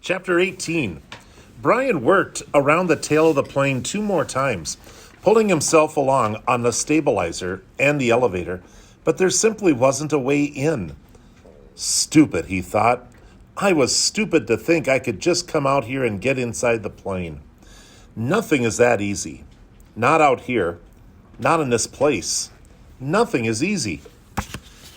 Chapter 18. Brian worked around the tail of the plane 2 more times, pulling himself along on the stabilizer and the elevator, but there simply wasn't a way in. Stupid, he thought. I was stupid to think I could just come out here and get inside the plane. Nothing is that easy. Not out here. Not in this place. Nothing is easy.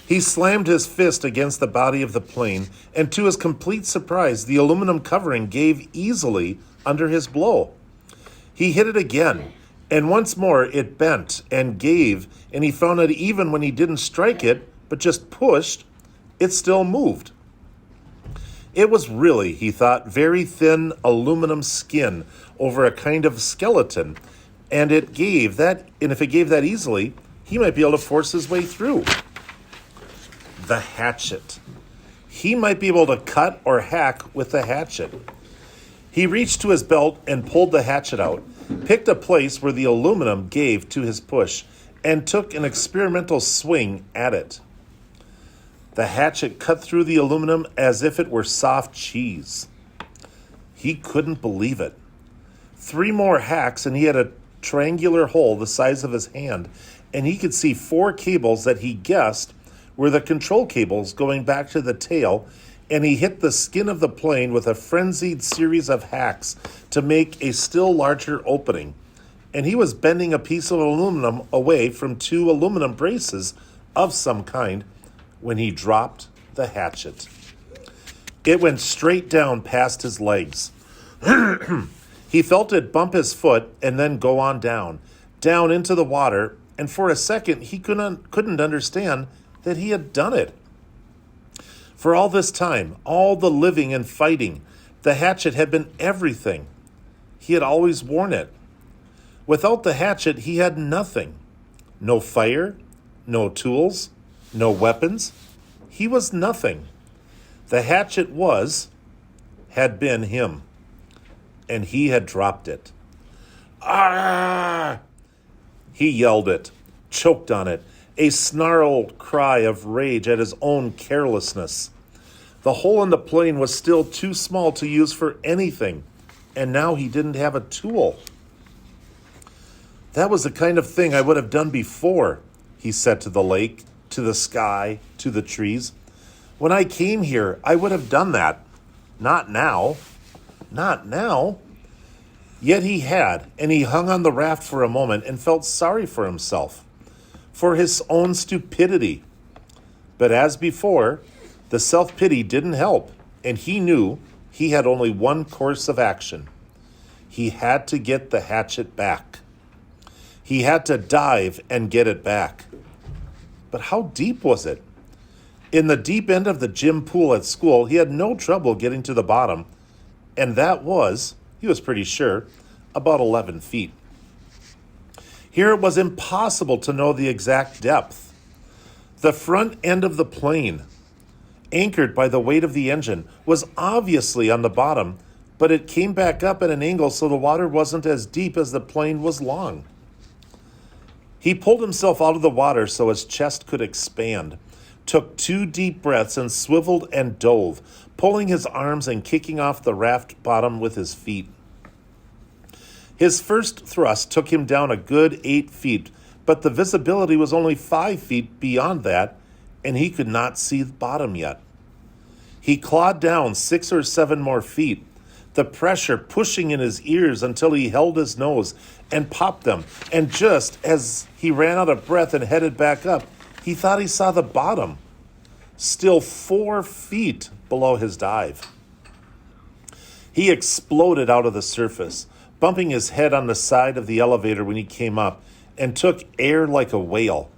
He slammed his fist against the body of the plane, and to his complete surprise, the aluminum covering gave easily under his blow. He hit it again, and once more it bent and gave, and he found that even when he didn't strike it, but just pushed, it still moved. It was really, he thought, very thin aluminum skin over a kind of skeleton, and if it gave that easily, he might be able to force his way through. The hatchet. He might be able to cut or hack with the hatchet. He reached to his belt and pulled the hatchet out, picked a place where the aluminum gave to his push, and took an experimental swing at it. The hatchet cut through the aluminum as if it were soft cheese. He couldn't believe it. 3 more hacks and he had a triangular hole the size of his hand, and he could see 4 cables that he guessed were the control cables going back to the tail, and he hit the skin of the plane with a frenzied series of hacks to make a still larger opening. And he was bending a piece of aluminum away from 2 aluminum braces of some kind when he dropped the hatchet. It went straight down past his legs. He felt it bump his foot and then go on down into the water, and for a second he couldn't understand that he had done it. For all this time, all the living and fighting, the hatchet had been everything. He had always worn it. Without the hatchet, he had nothing. No fire, no tools, no weapons. He was nothing. The hatchet had been him, and he had dropped it. Ah! He yelled it, choked on it, a snarled cry of rage at his own carelessness. The hole in the plane was still too small to use for anything, and now he didn't have a tool. That was the kind of thing I would have done before, he said to the lake, to the sky, to the trees. When I came here, I would have done that. Not now. Not now. Yet he had, and he hung on the raft for a moment and felt sorry for himself, for his own stupidity. But as before, the self-pity didn't help, and he knew he had only one course of action. He had to get the hatchet back. He had to dive and get it back. But how deep was it? In the deep end of the gym pool at school, he had no trouble getting to the bottom, and that was, he was pretty sure, about 11 feet. Here it was impossible to know the exact depth. The front end of the plane, anchored by the weight of the engine, was obviously on the bottom, but it came back up at an angle so the water wasn't as deep as the plane was long. He pulled himself out of the water so his chest could expand, took 2 deep breaths and swiveled and dove, pulling his arms and kicking off the raft bottom with his feet. His first thrust took him down a good 8 feet, but the visibility was only 5 feet beyond that, and he could not see the bottom yet. He clawed down 6 or 7 more feet, the pressure pushing in his ears until he held his nose and popped them, and just as he ran out of breath and headed back up, he thought he saw the bottom, still 4 feet below his dive. He exploded out of the surface, bumping his head on the side of the elevator when he came up, and took air like a whale,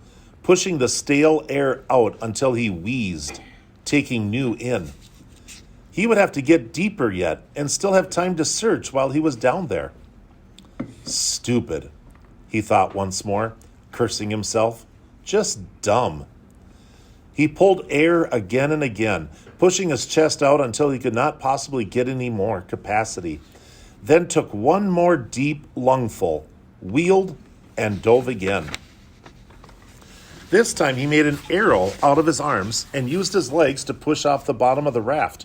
pushing the stale air out until he wheezed, taking new in. He would have to get deeper yet and still have time to search while he was down there. Stupid, he thought once more, cursing himself. Just dumb. He pulled air again and again, pushing his chest out until he could not possibly get any more capacity, then took 1 more deep lungful, wheeled, and dove again. This time he made an arrow out of his arms and used his legs to push off the bottom of the raft.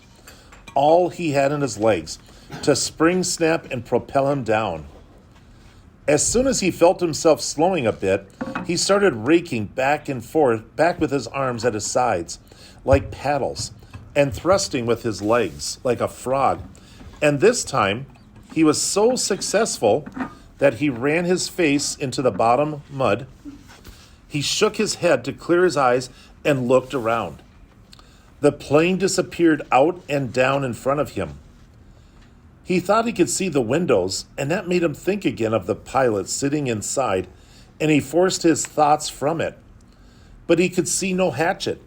all he had in his legs to spring snap and propel him down. As soon as he felt himself slowing a bit, he started raking back and forth, back with his arms at his sides, like paddles, and thrusting with his legs, like a frog. And this time, he was so successful that he ran his face into the bottom mud. He shook his head to clear his eyes and looked around. The plane disappeared out and down in front of him. He thought he could see the windows, and that made him think again of the pilot sitting inside, and he forced his thoughts from it. But he could see no hatchet.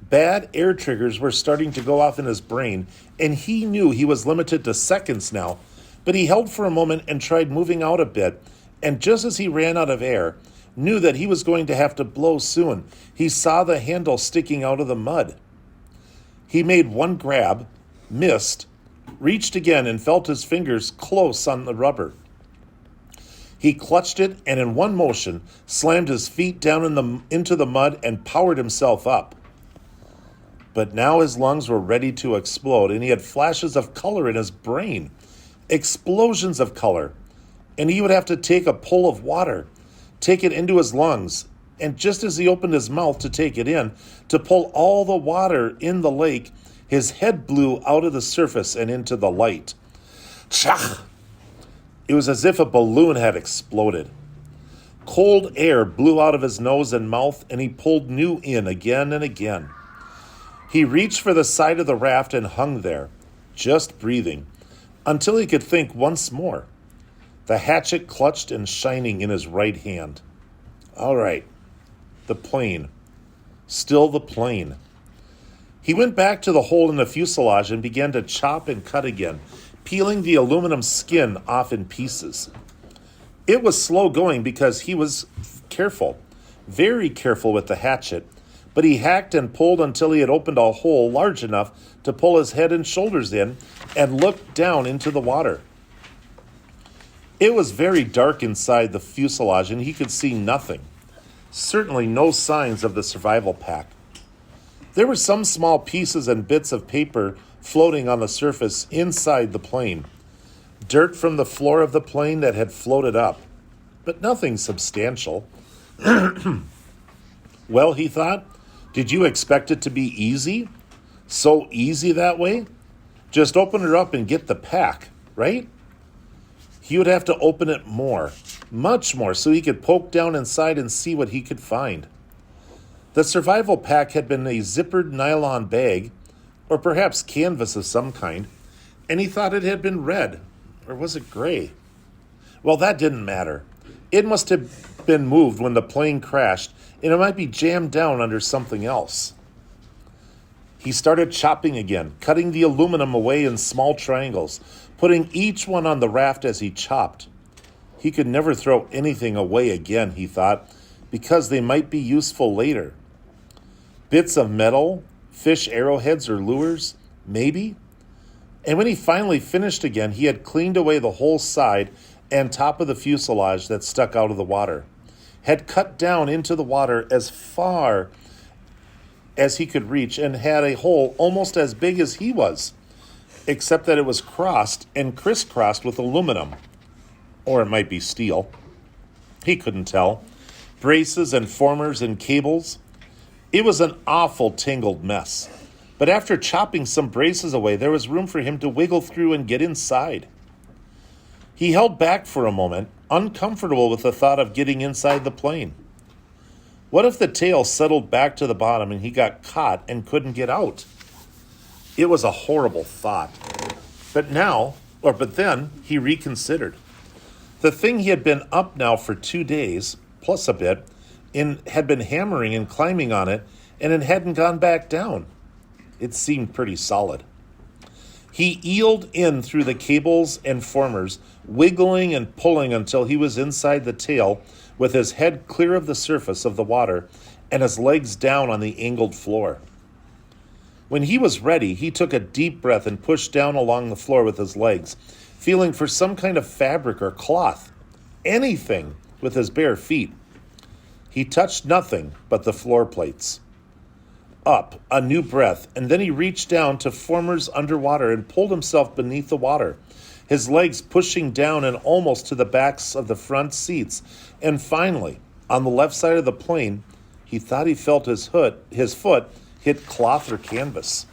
Bad air triggers were starting to go off in his brain, and he knew he was limited to seconds now, but he held for a moment and tried moving out a bit, and just as he ran out of air, knew that he was going to have to blow soon, he saw the handle sticking out of the mud. He made one grab, missed, reached again and felt his fingers close on the rubber. He clutched it and in one motion slammed his feet down into the mud and powered himself up. But now his lungs were ready to explode, and he had flashes of color in his brain, explosions of color, and he would have to take a pull of water, take it into his lungs, and just as he opened his mouth to take it in, to pull all the water in the lake, his head blew out of the surface and into the light. Chach! It was as if a balloon had exploded. Cold air blew out of his nose and mouth, and he pulled new in again and again. He reached for the side of the raft and hung there, just breathing, until he could think once more, the hatchet clutched and shining in his right hand. All right, the plane. Still the plane. He went back to the hole in the fuselage and began to chop and cut again, peeling the aluminum skin off in pieces. It was slow going because he was careful, very careful with the hatchet, but he hacked and pulled until he had opened a hole large enough to pull his head and shoulders in and looked down into the water. It was very dark inside the fuselage and he could see nothing, certainly no signs of the survival pack. There were some small pieces and bits of paper floating on the surface inside the plane. Dirt from the floor of the plane that had floated up, but nothing substantial. Well, he thought, did you expect it to be easy? So easy that way? Just open it up and get the pack, right? He would have to open it more, much more, so he could poke down inside and see what he could find. The survival pack had been a zippered nylon bag, or perhaps canvas of some kind, and he thought it had been red, or was it gray? Well, that didn't matter. It must have been moved when the plane crashed, and it might be jammed down under something else. He started chopping again, cutting the aluminum away in small triangles, putting each one on the raft as he chopped. He could never throw anything away again, he thought, because they might be useful later. Bits of metal, fish arrowheads or lures, maybe? And when he finally finished again, he had cleaned away the whole side and top of the fuselage that stuck out of the water, had cut down into the water as far as he could reach, and had a hole almost as big as he was, except that it was crossed and crisscrossed with aluminum. Or it might be steel. He couldn't tell. Braces and formers and cables. It was an awful tangled mess. But after chopping some braces away, there was room for him to wiggle through and get inside. He held back for a moment, uncomfortable with the thought of getting inside the plane. What if the tail settled back to the bottom and he got caught and couldn't get out? It was a horrible thought. But then, he reconsidered. The thing he had been up now for 2 days, plus a bit, had been hammering and climbing on it, and it hadn't gone back down. It seemed pretty solid. He eeled in through the cables and formers, wiggling and pulling until he was inside the tail, with his head clear of the surface of the water and his legs down on the angled floor. When he was ready, he took a deep breath and pushed down along the floor with his legs, feeling for some kind of fabric or cloth, anything, with his bare feet. He touched nothing but the floor plates. up a new breath, and then he reached down to formers underwater and pulled himself beneath the water, his legs pushing down and almost to the backs of the front seats. And finally, on the left side of the plane, he thought he felt his foot hit cloth or canvas.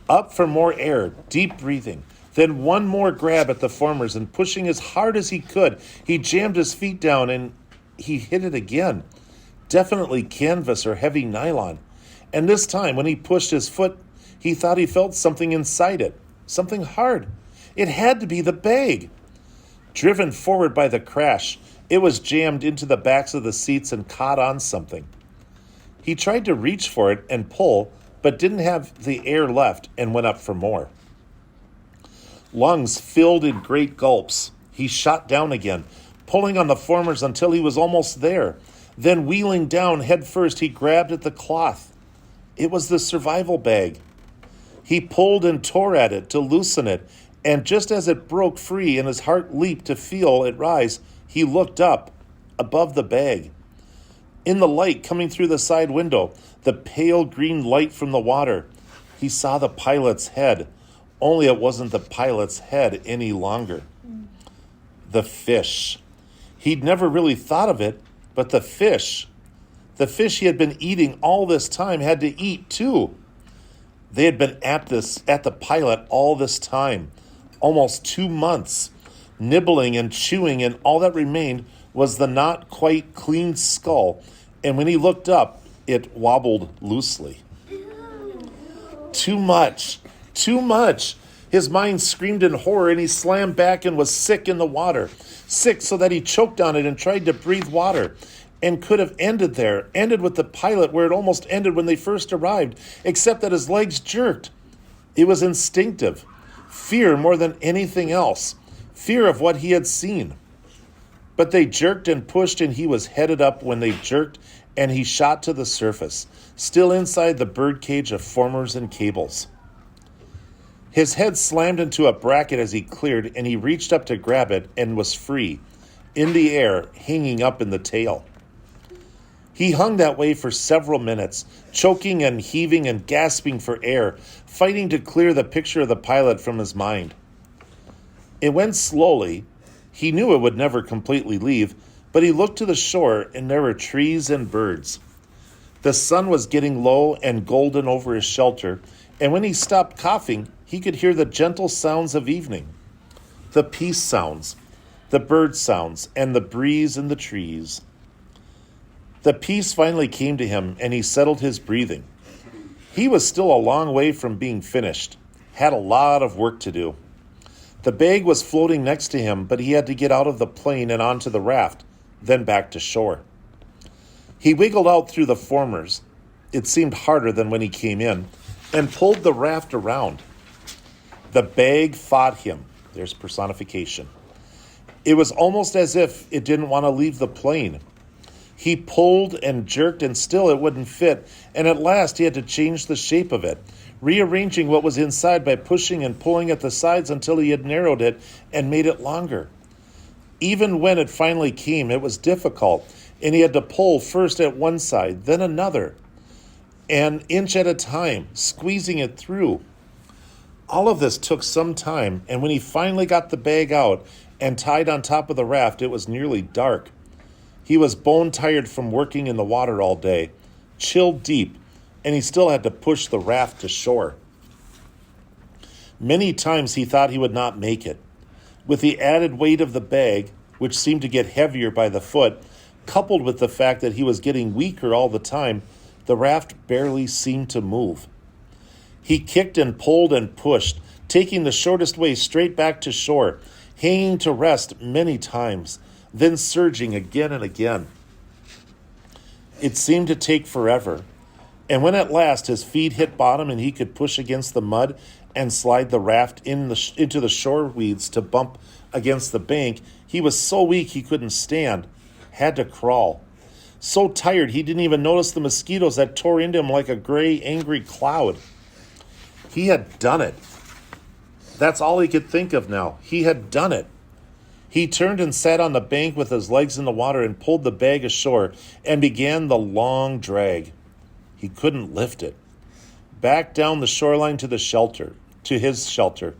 Up for more air, deep breathing. Then one more grab at the formers, and pushing as hard as he could, he jammed his feet down and he hit it again. Definitely canvas or heavy nylon. And this time, when he pushed his foot, he thought he felt something inside it, something hard. It had to be the bag. Driven forward by the crash, it was jammed into the backs of the seats and caught on something. He tried to reach for it and pull, but didn't have the air left and went up for more. Lungs filled in great gulps. He shot down again, pulling on the formers until he was almost there. Then wheeling down head first, he grabbed at the cloth. It was the survival bag. He pulled and tore at it to loosen it, and just as it broke free and his heart leaped to feel it rise, he looked up, above the bag. In the light coming through the side window, the pale green light from the water, he saw the pilot's head, only it wasn't the pilot's head any longer. The fish. He'd never really thought of it, but the fish he had been eating all this time had to eat too. They had been at the pilot all this time, almost 2 months, nibbling and chewing, and all that remained was the not quite clean skull, and when he looked up, it wobbled loosely. Too much. Too much. His mind screamed in horror, and he slammed back and was sick in the water. Sick so that he choked on it and tried to breathe water, and could have ended with the pilot where it almost ended when they first arrived, except that his legs jerked. It was instinctive. Fear more than anything else. Fear of what he had seen. But they jerked and pushed, and he was headed up when they jerked, and he shot to the surface, still inside the birdcage of formers and cables. His head slammed into a bracket as he cleared, and he reached up to grab it and was free, in the air, hanging up in the tail. He hung that way for several minutes, choking and heaving and gasping for air, fighting to clear the picture of the pilot from his mind. It went slowly. He knew it would never completely leave, but he looked to the shore, and there were trees and birds. The sun was getting low and golden over his shelter, and when he stopped coughing, he could hear the gentle sounds of evening, the peace sounds, the bird sounds, and the breeze in the trees. The peace finally came to him, and he settled his breathing. He was still a long way from being finished, had a lot of work to do. The bag was floating next to him, but he had to get out of the plane and onto the raft, then back to shore. He wiggled out through the formers. It seemed harder than when he came in, and pulled the raft around. The bag fought him. There's personification. It was almost as if it didn't want to leave the plane. He pulled and jerked, and still it wouldn't fit, and at last he had to change the shape of it, rearranging what was inside by pushing and pulling at the sides until he had narrowed it and made it longer. Even when it finally came, it was difficult, and he had to pull first at one side, then another, an inch at a time, squeezing it through. All of this took some time, and when he finally got the bag out and tied on top of the raft, it was nearly dark. He was bone-tired from working in the water all day, chilled deep, and he still had to push the raft to shore. Many times he thought he would not make it. With the added weight of the bag, which seemed to get heavier by the foot, coupled with the fact that he was getting weaker all the time, the raft barely seemed to move. He kicked and pulled and pushed, taking the shortest way straight back to shore, hanging to rest many times, then surging again and again. It seemed to take forever, and when at last his feet hit bottom and he could push against the mud and slide the raft into the shore weeds to bump against the bank, he was so weak he couldn't stand, had to crawl. So tired he didn't even notice the mosquitoes that tore into him like a gray, angry cloud. He had done it. That's all he could think of now. He had done it. He turned and sat on the bank with his legs in the water and pulled the bag ashore and began the long drag. He couldn't lift it. Back down the shoreline to his shelter.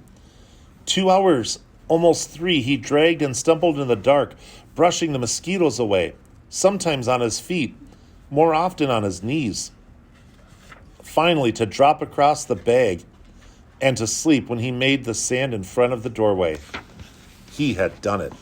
2 hours, almost 3, he dragged and stumbled in the dark, brushing the mosquitoes away, sometimes on his feet, more often on his knees. Finally, to drop across the bag and to sleep when he made the sand in front of the doorway. He had done it.